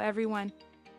everyone.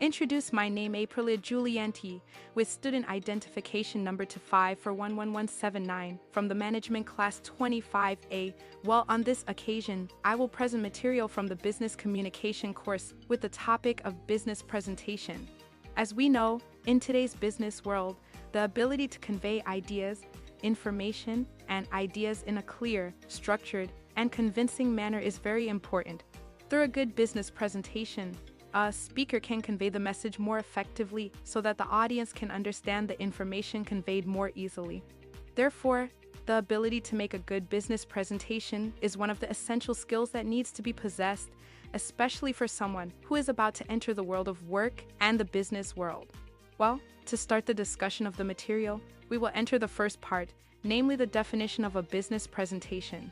Introduce my name Aprilya Juliyanti with student identification number to 5 for 11179 from the Management Class 25A. Well, on this occasion, I will present material from the Business Communication course with the topic of business presentation. As we know, in today's business world, the ability to convey ideas, information, and ideas in a clear, structured, and convincing manner is very important. Through a good business presentation, a speaker can convey the message more effectively so that the audience can understand the information conveyed more easily. Therefore, the ability to make a good business presentation is one of the essential skills that needs to be possessed, especially for someone who is about to enter the world of work and the business world. Well, to start the discussion of the material, we will enter the first part, namely the definition of a business presentation.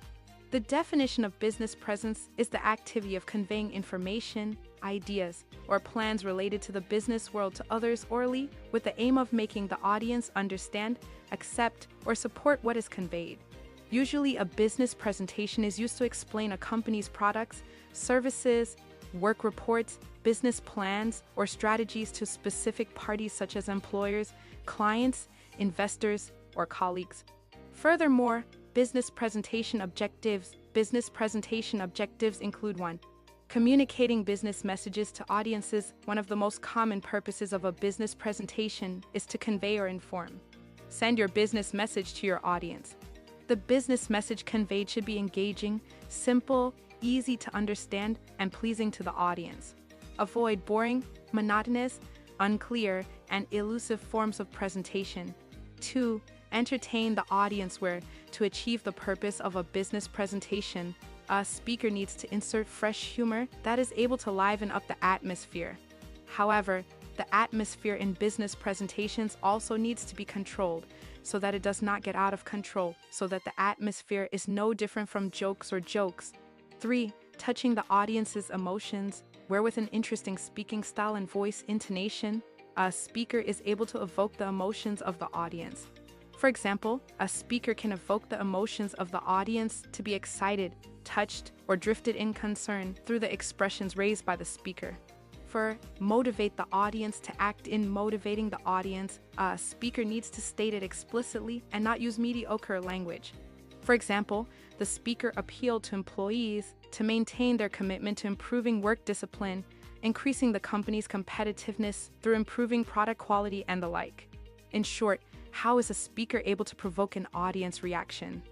The definition of business presence is the activity of conveying information, ideas, or plans related to the business world to others orally with the aim of making the audience understand, accept, or support what is conveyed. Usually, a business presentation is used to explain a company's products, services, work reports, business plans, or strategies to specific parties such as employers, clients, investors, or colleagues. Furthermore, business presentation objectives include 1. Communicating business messages to audiences. One of the most common purposes of a business presentation is to convey or inform. Send your business message to your audience. The business message conveyed should be engaging, simple, easy to understand, and pleasing to the audience. Avoid boring, monotonous, unclear, and elusive forms of presentation. 2. Entertain the audience where, to achieve the purpose of a business presentation, a speaker needs to insert fresh humor that is able to liven up the atmosphere. However, the atmosphere in business presentations also needs to be controlled so that it does not get out of control, so that the atmosphere is no different from jokes. 3. Touching the audience's emotions, where with an interesting speaking style and voice intonation, a speaker is able to evoke the emotions of the audience. For example, a speaker can evoke the emotions of the audience to be excited, touched, or drifted in concern through the expressions raised by the speaker. For motivate the audience to act. In motivating the audience, a speaker needs to state it explicitly and not use mediocre language. For example, the speaker appealed to employees to maintain their commitment to improving work discipline, increasing the company's competitiveness through improving product quality, and the like. In short, how is a speaker able to provoke an audience reaction?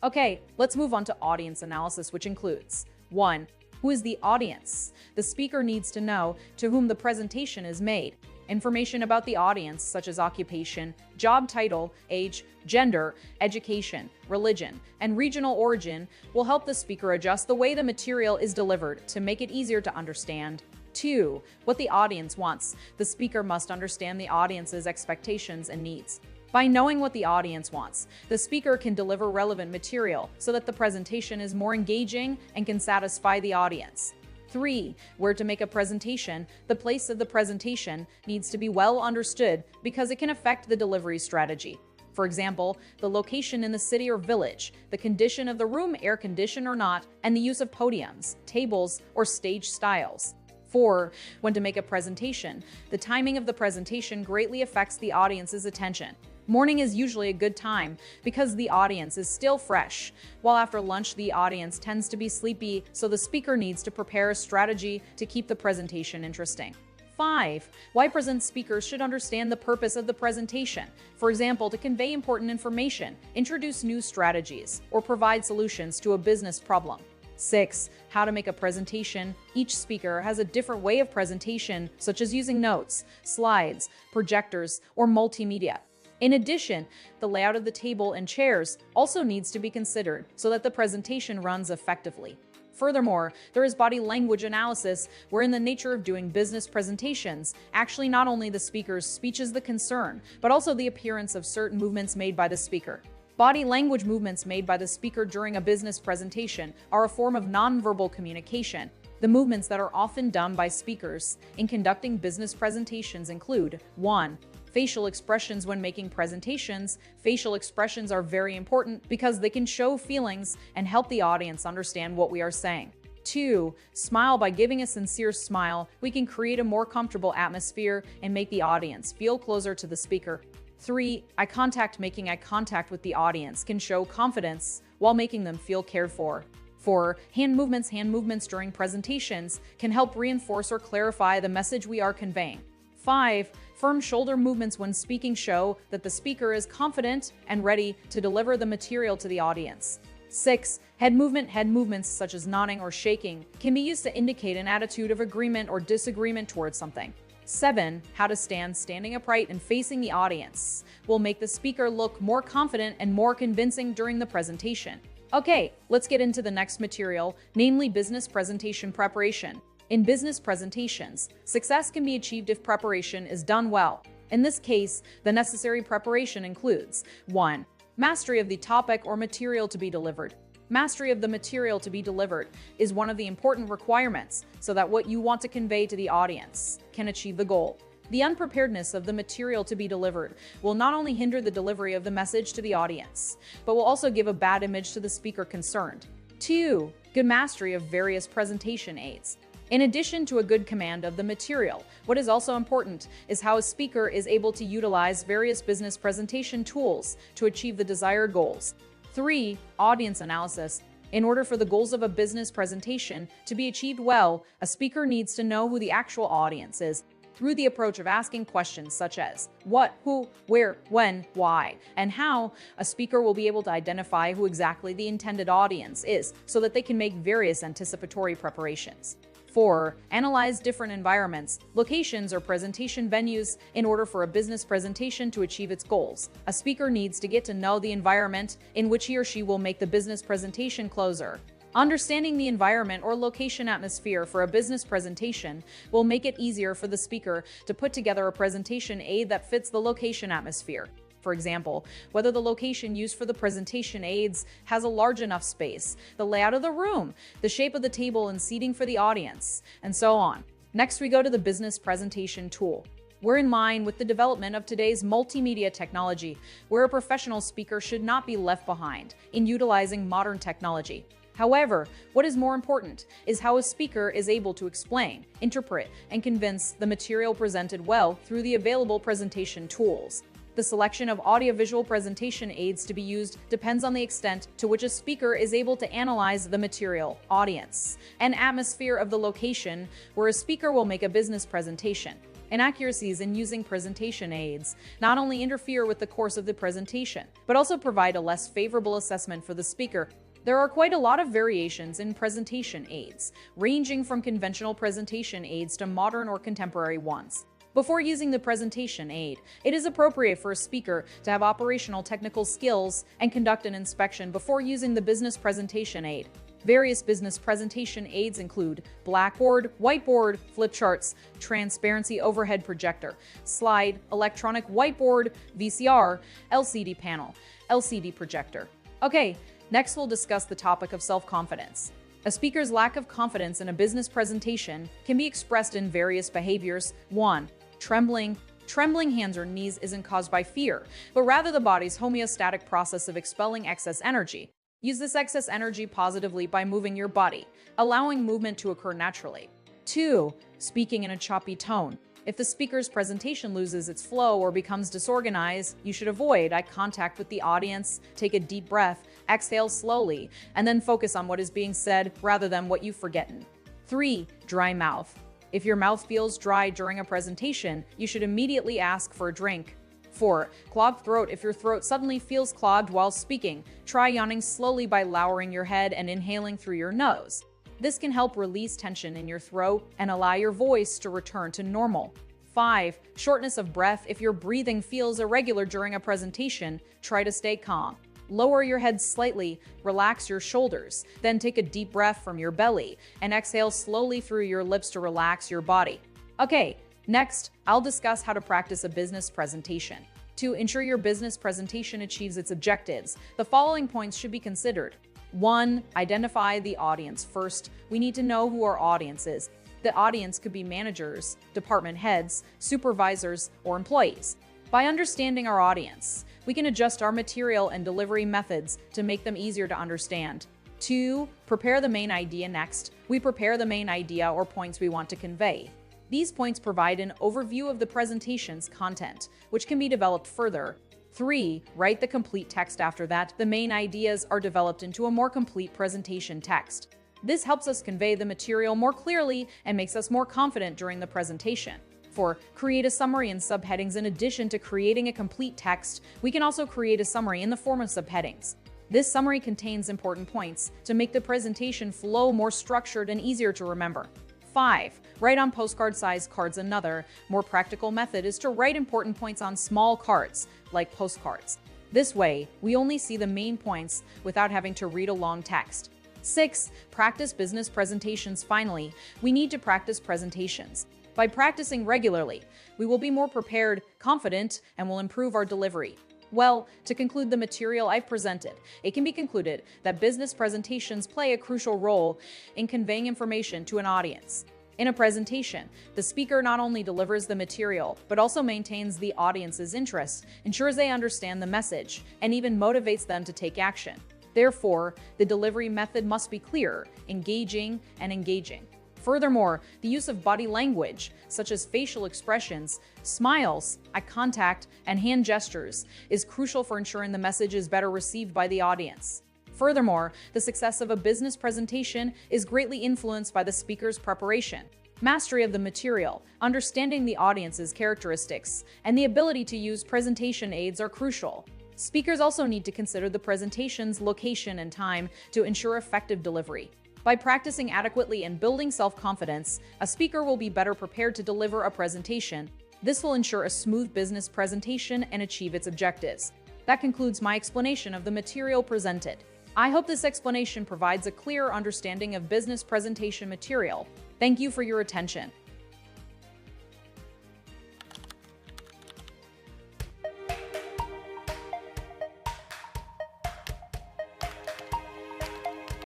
Okay, let's move on to audience analysis, which includes 1. Who is the audience? The speaker needs to know to whom the presentation is made. Information about the audience, such as occupation, job title, age, gender, education, religion, and regional origin, will help the speaker adjust the way the material is delivered to make it easier to understand. 2. What the audience wants. The speaker must understand the audience's expectations and needs. By knowing what the audience wants, the speaker can deliver relevant material so that the presentation is more engaging and can satisfy the audience. 3. Where to make a presentation. The place of the presentation needs to be well understood because it can affect the delivery strategy. For example, the location in the city or village, the condition of the room, air conditioned or not, and the use of podiums, tables, or stage styles. 4. When to make a presentation. The timing of the presentation greatly affects the audience's attention. Morning is usually a good time because the audience is still fresh, while after lunch the audience tends to be sleepy, so the speaker needs to prepare a strategy to keep the presentation interesting. 5. Why present speakers should understand the purpose of the presentation. For example, to convey important information, introduce new strategies, or provide solutions to a business problem. 6. How to make a presentation. Each speaker has a different way of presentation, such as using notes, slides, projectors, or multimedia. In addition, the layout of the table and chairs also needs to be considered so that the presentation runs effectively. Furthermore, there is body language analysis, where in the nature of doing business presentations, actually not only the speaker's speech is the concern, but also the appearance of certain movements made by the speaker. Body language movements made by the speaker during a business presentation are a form of nonverbal communication. The movements that are often done by speakers in conducting business presentations include 1. Facial expressions. When making presentations, facial expressions are very important because they can show feelings and help the audience understand what we are saying. 2. Smile. By giving a sincere smile, we can create a more comfortable atmosphere and make the audience feel closer to the speaker. 3. Eye contact. Making eye contact with the audience can show confidence while making them feel cared for. 4. Hand movements. Hand movements during presentations can help reinforce or clarify the message we are conveying. 5. Firm shoulder movements when speaking show that the speaker is confident and ready to deliver the material to the audience. 6. Head movement. Head movements such as nodding or shaking can be used to indicate an attitude of agreement or disagreement towards something. 7. How to stand. Standing upright and facing the audience will make the speaker look more confident and more convincing during the presentation. Okay, let's get into the next material, namely business presentation preparation. In business presentations, success can be achieved if preparation is done well. In this case, the necessary preparation includes 1. Mastery of the topic or material to be delivered. Mastery of the material to be delivered is one of the important requirements so that what you want to convey to the audience can achieve the goal. The unpreparedness of the material to be delivered will not only hinder the delivery of the message to the audience, but will also give a bad image to the speaker concerned. 2. Good mastery of various presentation aids. In addition to a good command of the material, what is also important is how a speaker is able to utilize various business presentation tools to achieve the desired goals. 3. Audience analysis. In order for the goals of a business presentation to be achieved well, a speaker needs to know who the actual audience is through the approach of asking questions such as what, who, where, when, why, and how. A speaker will be able to identify who exactly the intended audience is so that they can make various anticipatory preparations. 4. Analyze different environments, locations, or presentation venues in order for a business presentation to achieve its goals. A speaker needs to get to know the environment in which he or she will make the business presentation closer. Understanding the environment or location atmosphere for a business presentation will make it easier for the speaker to put together a presentation aid that fits the location atmosphere. For example, whether the location used for the presentation aids has a large enough space, the layout of the room, the shape of the table and seating for the audience, and so on. Next, we go to the business presentation tool. We're in line with the development of today's multimedia technology, where a professional speaker should not be left behind in utilizing modern technology. However, what is more important is how a speaker is able to explain, interpret, and convince the material presented well through the available presentation tools. The selection of audiovisual presentation aids to be used depends on the extent to which a speaker is able to analyze the material, audience, and atmosphere of the location where a speaker will make a business presentation. Inaccuracies in using presentation aids not only interfere with the course of the presentation, but also provide a less favorable assessment for the speaker. There are quite a lot of variations in presentation aids, ranging from conventional presentation aids to modern or contemporary ones. Before using the presentation aid, it is appropriate for a speaker to have operational technical skills and conduct an inspection before using the business presentation aid. Various business presentation aids include blackboard, whiteboard, flip charts, transparency overhead projector, slide, electronic whiteboard, VCR, LCD panel, LCD projector. Okay, next we'll discuss the topic of self-confidence. A speaker's lack of confidence in a business presentation can be expressed in various behaviors. 1. Trembling. Trembling hands or knees isn't caused by fear, but rather the body's homeostatic process of expelling excess energy. Use this excess energy positively by moving your body, allowing movement to occur naturally. 2. Speaking in a choppy tone. If the speaker's presentation loses its flow or becomes disorganized, you should avoid eye contact with the audience, take a deep breath, exhale slowly, and then focus on what is being said rather than what you've forgotten. 3. Dry mouth. If your mouth feels dry during a presentation, you should immediately ask for a drink. 4. Clogged throat. If your throat suddenly feels clogged while speaking, try yawning slowly by lowering your head and inhaling through your nose. This can help release tension in your throat and allow your voice to return to normal. 5. Shortness of breath. If your breathing feels irregular during a presentation, try to stay calm. Lower your head slightly, relax your shoulders, then take a deep breath from your belly and exhale slowly through your lips to relax your body. Okay, next, I'll discuss how to practice a business presentation. To ensure your business presentation achieves its objectives, the following points should be considered. 1. Identify the audience. First, we need to know who our audience is. The audience could be managers, department heads, supervisors, or employees. By understanding our audience, we can adjust our material and delivery methods to make them easier to understand. 2. Prepare the main idea. Next, we prepare the main idea or points we want to convey. These points provide an overview of the presentation's content, which can be developed further. 3. Write the complete text. After that, the main ideas are developed into a more complete presentation text. This helps us convey the material more clearly and makes us more confident during the presentation. 4. Create a summary and subheadings. In addition to creating a complete text, we can also create a summary in the form of subheadings. This summary contains important points to make the presentation flow more structured and easier to remember. 5. Write on postcard-sized cards. Another, more practical method is to write important points on small cards, like postcards. This way, we only see the main points without having to read a long text. 6. Practice business presentations. Finally, we need to practice presentations. By practicing regularly, we will be more prepared, confident, and will improve our delivery. Well, to conclude the material I've presented, it can be concluded that business presentations play a crucial role in conveying information to an audience. In a presentation, the speaker not only delivers the material, but also maintains the audience's interest, ensures they understand the message, and even motivates them to take action. Therefore, the delivery method must be clear, engaging, and engaging. Furthermore, the use of body language, such as facial expressions, smiles, eye contact, and hand gestures, is crucial for ensuring the message is better received by the audience. Furthermore, the success of a business presentation is greatly influenced by the speaker's preparation. Mastery of the material, understanding the audience's characteristics, and the ability to use presentation aids are crucial. Speakers also need to consider the presentation's location and time to ensure effective delivery. By practicing adequately and building self-confidence, a speaker will be better prepared to deliver a presentation. This will ensure a smooth business presentation and achieve its objectives. That concludes my explanation of the material presented. I hope this explanation provides a clear understanding of business presentation material. Thank you for your attention.